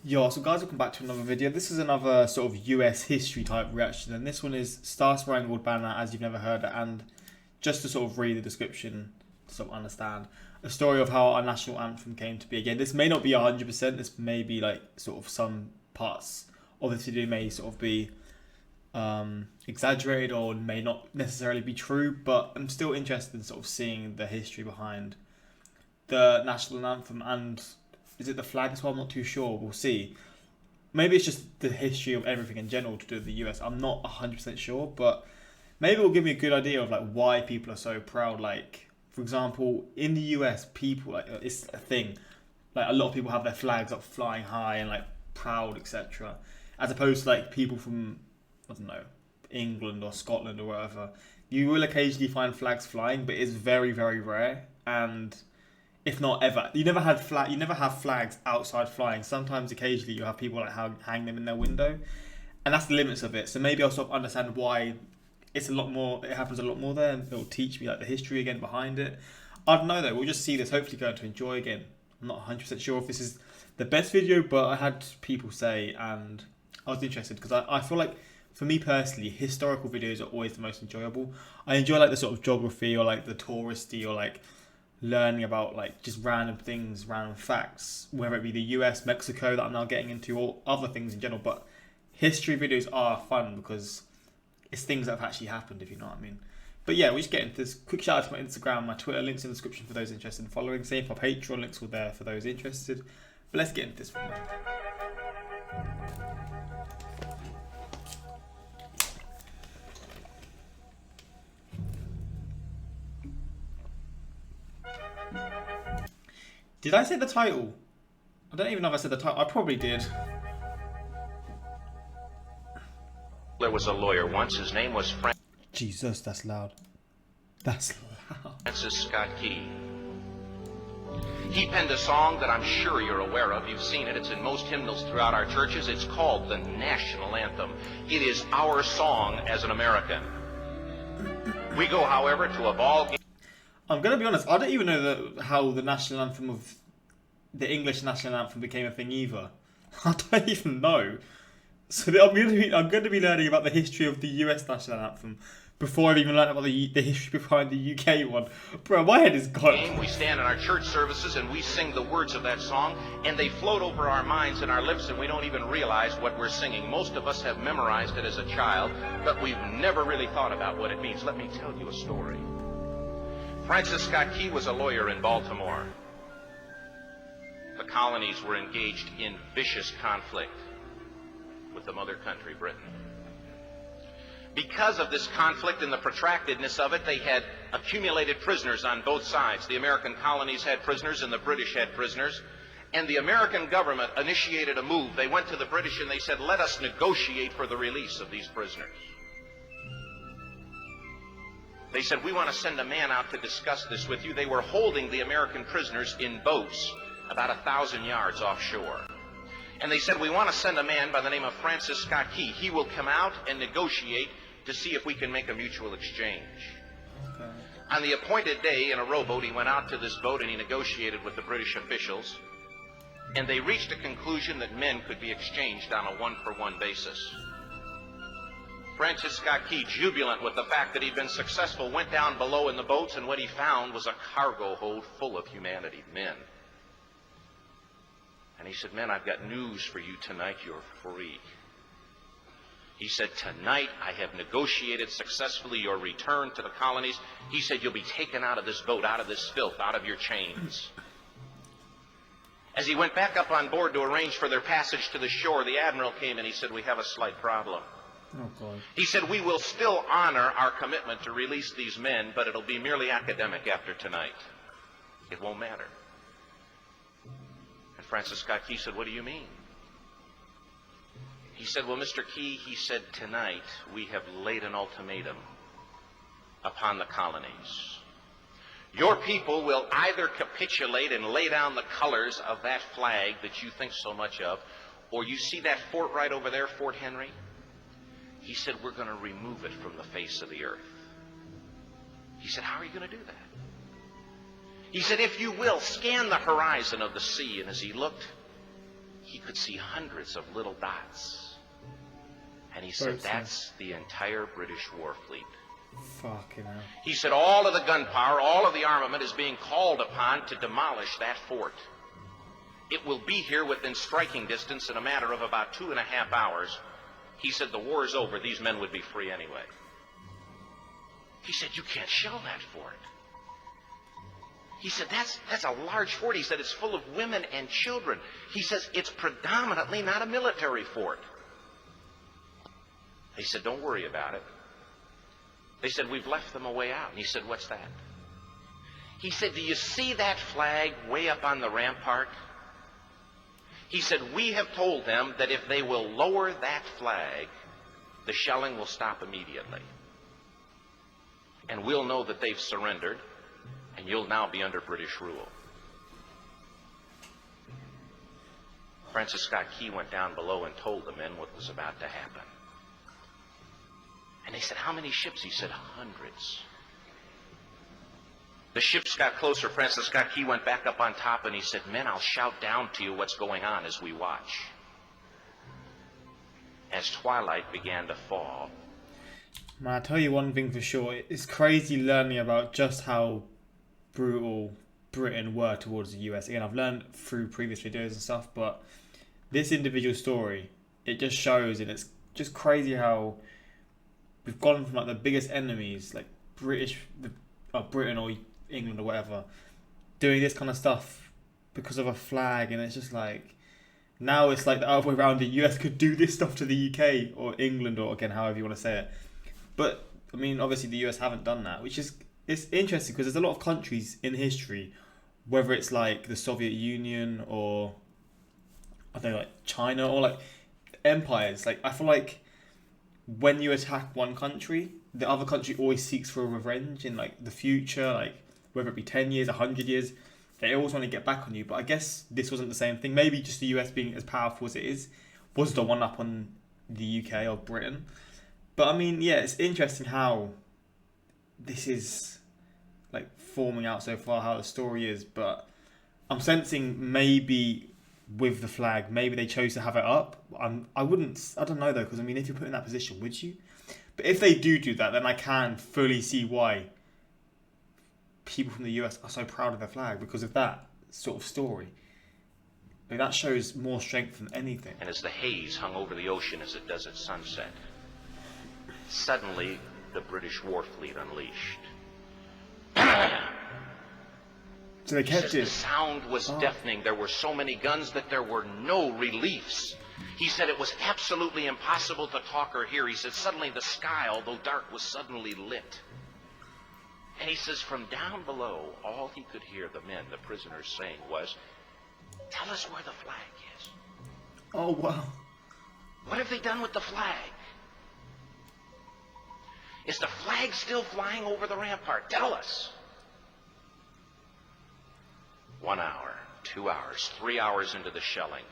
Yo, so guys, welcome back to another video. This is another sort of US history type reaction, and this one is Star Spangled Banner as you've never heard it, and just to sort of read the description to sort of understand a story of how our national anthem came to be. Again, this may not be 100%, this may be like sort of some parts of the video may sort of be exaggerated or may not necessarily be true, but I'm still interested in sort of seeing the history behind the national anthem and is it the flag as well? I'm not too sure. We'll see. Maybe it's just the history of everything in general to do with the US. I'm not 100% sure, but maybe it'll give me a good idea of like why people are so proud. Like, for example, in the US, people like it's a thing. Like a lot of people have their flags up flying high and like proud, etc. As opposed to like people from I don't know England or Scotland or wherever. You will occasionally find flags flying, but it's very very rare and if not ever. You never have flags outside flying. Sometimes, occasionally, you have people like hang them in their window, and that's the limits of it. So maybe I'll sort of understand why it's a lot more. It happens a lot more there, and it'll teach me like the history again behind it. I don't know though. We'll just see this. Hopefully, going to enjoy again. I'm not 100% sure if this is the best video, but I had people say, and I was interested because I feel like for me personally, historical videos are always the most enjoyable. I enjoy like the sort of geography or like the touristy or like learning about like just random things, random facts, whether it be the US, Mexico that I'm now getting into, or other things in general. But history videos are fun because it's things that have actually happened, if you know what I mean. But yeah, we just get into this. Quick shout out to my Instagram, my Twitter, links in the description for those interested in following. Same for Patreon, links were there for those interested. But let's get into this one. Did I say the title? I don't even know if I said the title. I probably did. There was a lawyer once. His name was Jesus, that's loud. That's loud. Francis Scott Key. He penned a song that I'm sure you're aware of. You've seen it. It's in most hymnals throughout our churches. It's called the National Anthem. It is our song as an American. We go, however, to a ball game. I'm going to be honest, I don't even know how the national anthem of the English national anthem became a thing either. I don't even know. So I'm going to be learning about the history of the US national anthem before I've even learned about the history behind the UK one. Bro, my head is gone. We stand in our church services and we sing the words of that song, and they float over our minds and our lips, and we don't even realize what we're singing. Most of us have memorized it as a child, but we've never really thought about what it means. Let me tell you a story. Francis Scott Key was a lawyer in Baltimore. The colonies were engaged in vicious conflict with the mother country, Britain. Because of this conflict and the protractedness of it, they had accumulated prisoners on both sides. The American colonies had prisoners and the British had prisoners. And the American government initiated a move. They went to the British and they said, let us negotiate for the release of these prisoners. They said, we want to send a man out to discuss this with you. They were holding the American prisoners in boats about 1,000 yards offshore. And they said, we want to send a man by the name of Francis Scott Key. He will come out and negotiate to see if we can make a mutual exchange. Okay. On the appointed day in a rowboat, he went out to this boat and he negotiated with the British officials. And they reached a conclusion that men could be exchanged on a one-for-one basis. Francis Scott Key, jubilant with the fact that he'd been successful, went down below in the boats, and what he found was a cargo hold full of humanity, men. And he said, men, I've got news for you tonight. You're free. He said, tonight I have negotiated successfully your return to the colonies. He said, you'll be taken out of this boat, out of this filth, out of your chains. As he went back up on board to arrange for their passage to the shore, the admiral came and he said, we have a slight problem. Oh, God. He said, we will still honor our commitment to release these men, but it'll be merely academic after tonight. It won't matter. And Francis Scott Key said, what do you mean? He said, well, Mr. Key, he said, tonight we have laid an ultimatum upon the colonies. Your people will either capitulate and lay down the colors of that flag that you think so much of, or you see that fort right over there, Fort Henry? He said, we're going to remove it from the face of the earth. He said, how are you going to do that? He said, if you will, scan the horizon of the sea. And as he looked, he could see hundreds of little dots. And he said, Boats, that's the entire British war fleet. Fucking hell. He said, all of the gunpowder, all of the armament is being called upon to demolish that fort. It will be here within striking distance in a matter of about 2.5 hours. He said, the war is over. These men would be free anyway. He said, you can't shell that fort. He said, that's a large fort. He said, it's full of women and children. He says, it's predominantly not a military fort. He said, don't worry about it. They said, we've left them a way out. And he said, what's that? He said, do you see that flag way up on the rampart? He said, we have told them that if they will lower that flag, the shelling will stop immediately. And we'll know that they've surrendered, and you'll now be under British rule. Francis Scott Key went down below and told the men what was about to happen. And they said, how many ships? He said, hundreds. The ships got closer. Francis Scott Key went back up on top and he said, men, I'll shout down to you what's going on as we watch. As twilight began to fall. Man, I tell you one thing for sure. It's crazy learning about just how brutal Britain were towards the US. Again, I've learned through previous videos and stuff, but this individual story, it just shows, and it's just crazy how we've gone from like the biggest enemies, like Britain or England or whatever, doing this kind of stuff because of a flag, and it's just like now it's like the other way around. The US could do this stuff to the UK or England, or again however you want to say it. But I mean, obviously the US haven't done that, which is it's interesting because there's a lot of countries in history, whether it's like the Soviet Union or I don't know, like China or like empires. Like I feel like when you attack one country, the other country always seeks for a revenge in like the future, like whether it be 10 years, 100 years, they always want to get back on you. But I guess this wasn't the same thing. Maybe just the US being as powerful as it is was the one up on the UK or Britain. But I mean, yeah, it's interesting how this is like forming out so far, how the story is. But I'm sensing maybe with the flag, maybe they chose to have it up. I don't know though, because I mean, if you're put in that position, would you? But if they do that, then I can fully see why people from the US are so proud of their flag, because of that sort of story. I mean, that shows more strength than anything. And as the haze hung over the ocean as it does at sunset, suddenly the British war fleet unleashed. So they kept it. The sound was deafening. There were so many guns that there were no reliefs. He said it was absolutely impossible to talk or hear. He said suddenly the sky, although dark, was suddenly lit. And he says from down below, all he could hear the men, the prisoners, saying was, tell us where the flag is. Oh, wow. What have they done with the flag? Is the flag still flying over the rampart? Tell us. 1 hour, 2 hours, 3 hours into the shelling.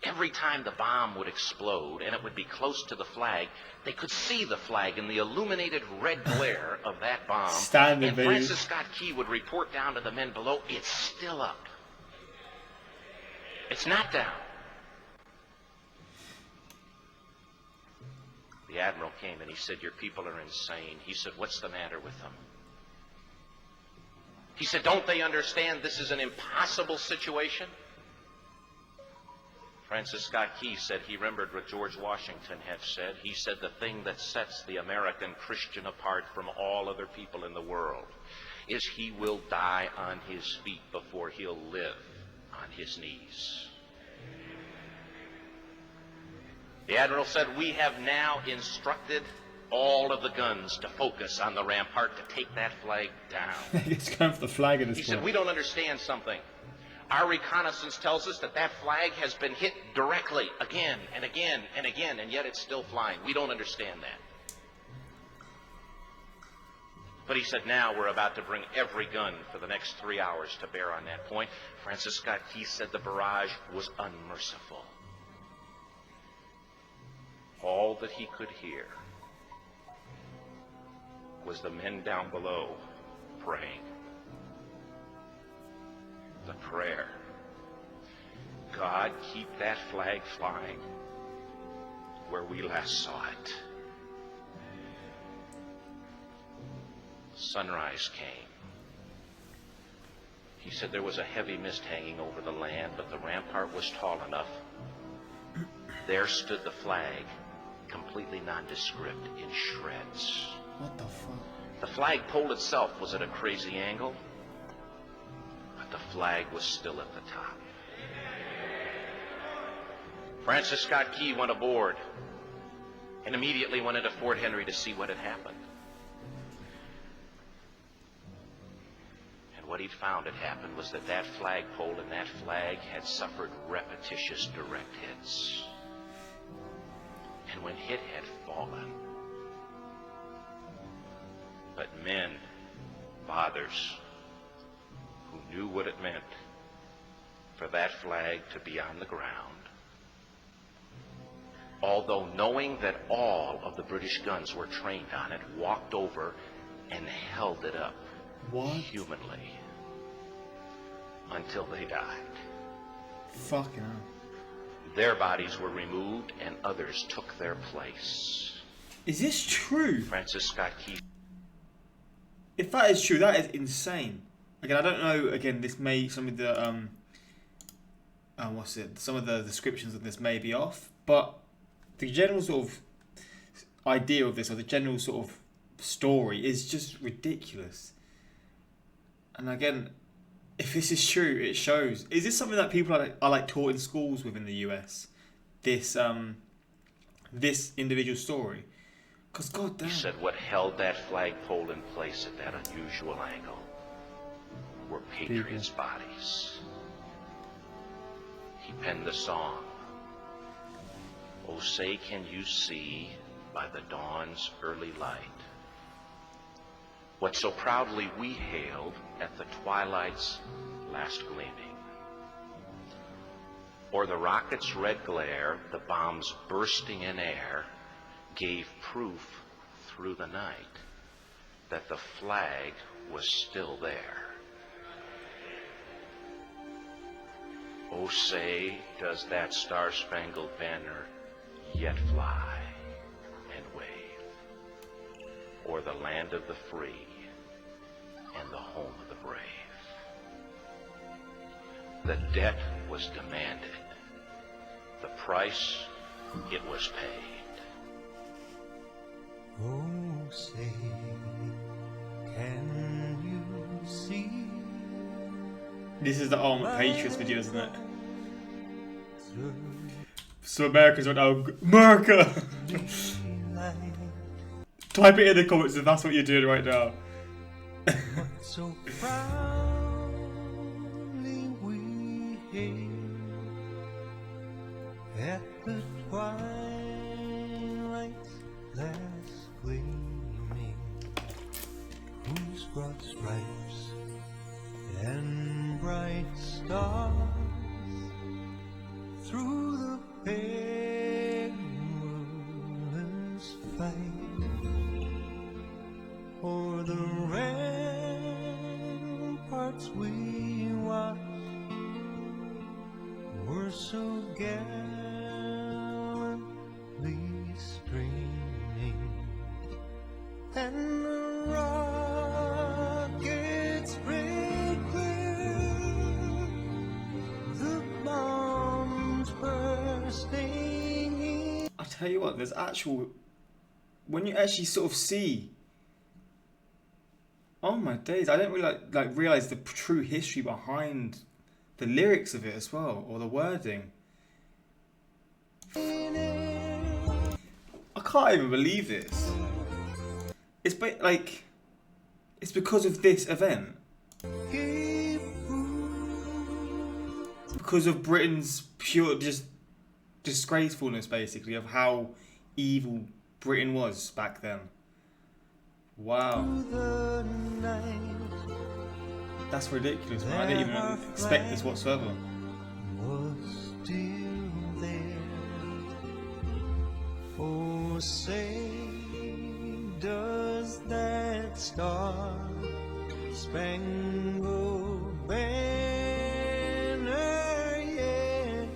Every time the bomb would explode and it would be close to the flag, they could see the flag in the illuminated red glare of that bomb. Standing, and baby. Francis Scott Key would report down to the men below, it's still up. It's not down. The admiral came and he said, your people are insane. He said, what's the matter with them? He said, don't they understand this is an impossible situation? Francis Scott Key said he remembered what George Washington had said. He said the thing that sets the American Christian apart from all other people in the world is he will die on his feet before he'll live on his knees. The admiral said, we have now instructed all of the guns to focus on the rampart to take that flag down. It's going for the flag in this He said, we don't understand something. Our reconnaissance tells us that that flag has been hit directly again and again and again, and yet it's still flying. We don't understand that. But he said, now we're about to bring every gun for the next 3 hours to bear on that point. Francis Scott Key said the barrage was unmerciful. All that he could hear was the men down below praying. The prayer God keep that flag flying where we last saw it. Sunrise came. He said there was a heavy mist hanging over the land, but the rampart was tall enough. There stood the flag, completely nondescript, in shreds. What the fuck? The flagpole itself was at a crazy angle, but the flag was still at the top. Francis Scott Key went aboard and immediately went into Fort Henry to see what had happened. And what he'd found had happened was that that flagpole and that flag had suffered repetitious direct hits. And when hit had fallen, but men, fathers, who knew what it meant for that flag to be on the ground, although knowing that all of the British guns were trained on it, walked over and held it up humanly until they died. Fucking hell. Their bodies were removed and others took their place. Is this true? Francis Scott Key. If that is true, that is insane. Again, I don't know. Again, this may some of the some of the descriptions of this may be off, but the general sort of idea of this, or the general sort of story, is just ridiculous. And again, if this is true, it shows. Is this something that people are like taught in schools within the US? This this individual story. Because goddamn. He said what held that flagpole in place at that unusual angle were patriots' bodies. He penned the song, "Oh, say can you see by the dawn's early light what so proudly we hailed at the twilight's last gleaming? Or the rocket's red glare, the bombs bursting in air, gave proof through the night that the flag was still there. Oh, say, does that star-spangled banner yet fly and wave o'er the land of the free and the home of the brave? The debt was demanded. The price, it was paid." Oh, say, can you see? This is the Armored Patriots video, isn't it? So Americans went, oh, America! Type it in the comments if that's what you're doing right now. So proudly we hail at the twilight's last gleaming, whose broad stripes and bright stars through the perilous fight o'er the ramparts we watched were so gallantly streaming, and the rockets break through, the bombs bursting in. I tell you what, there's actual, when you actually sort of see, oh my days, I didn't really like realize the true history behind the lyrics of it as well, or the wording. I can't even believe this. It's it's because of this event. Because of Britain's pure just disgracefulness, basically, of how evil Britain was back then. Wow. That's ridiculous, man. I didn't even expect this whatsoever. Was still there. Oh, say, does that star-spangled banner yet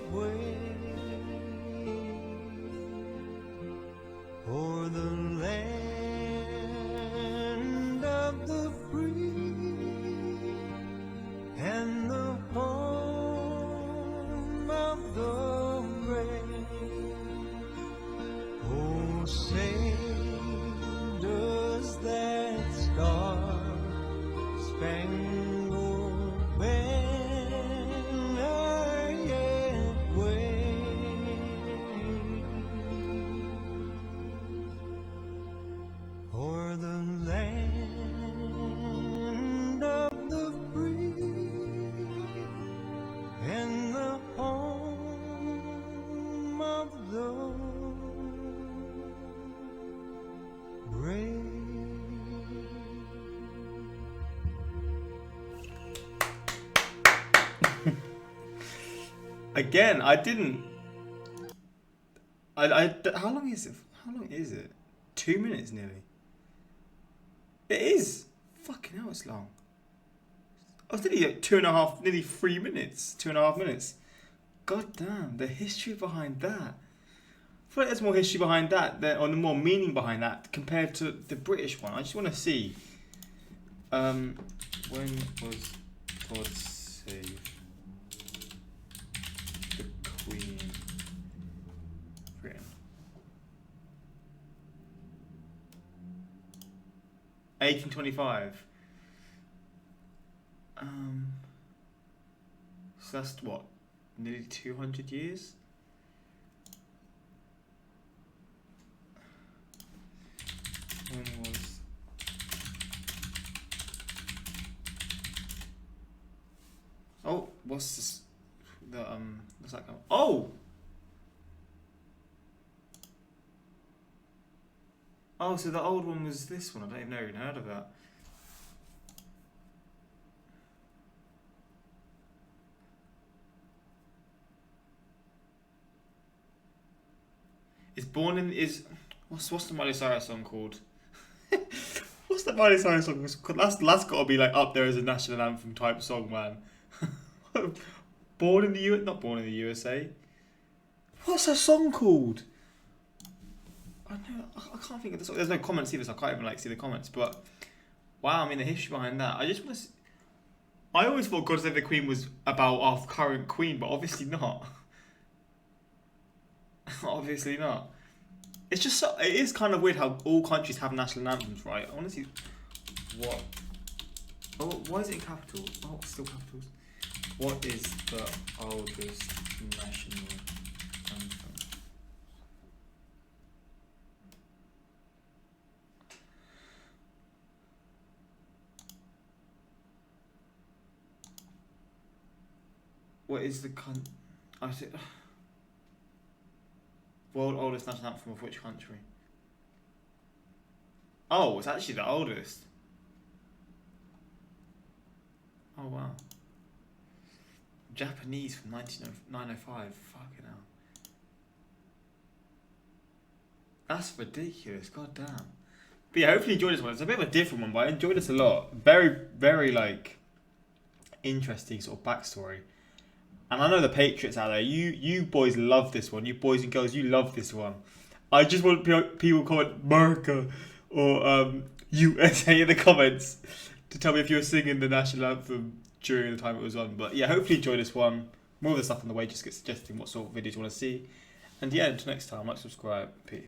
Again, I didn't. How long is it? How long is it? 2 minutes nearly. It is. Fucking hell, it's long. I was nearly like 2.5, nearly 3 minutes. 2.5 minutes. God damn, the history behind that. I feel like there's more history behind that, or the more meaning behind that compared to the British one. I just want to see. When was God save the Queen? Britain. 1825. So that's what? Nearly 200 years? When was... Oh, what's this? What's that? Oh! Oh, so the old one was this one. I don't even heard of that. What's the Miley Cyrus song called? What's the Miley Cyrus song? That's got to be like up there as a national anthem type song, man. Not Born in the USA. What's that song called? I can't think of the song. There's no comments either, so I can't even see the comments. But wow, I mean the history behind that. I just want to. I always thought God Save the Queen was about our current queen, but obviously not. Obviously not. It is kind of weird how all countries have national anthems, right? I want to see what. Oh, why is it in capitals? Oh, it's still capitals. What is the oldest national anthem? What is the world oldest national anthem of which country? Oh, it's actually the oldest. Oh wow. Japanese from 905. Fucking hell. That's ridiculous. God damn. But yeah, hopefully you enjoyed this one. It's a bit of a different one, but I enjoyed this a lot. Very, very interesting sort of backstory. And I know the Patriots out there, you boys love this one. You boys and girls, you love this one. I just want people to comment America or USA in the comments to tell me if you were singing the national anthem during the time it was on. But yeah, hopefully you enjoyed this one. More of the stuff on the way, just get suggesting what sort of videos you want to see. And yeah, until next time, like, subscribe. Peace.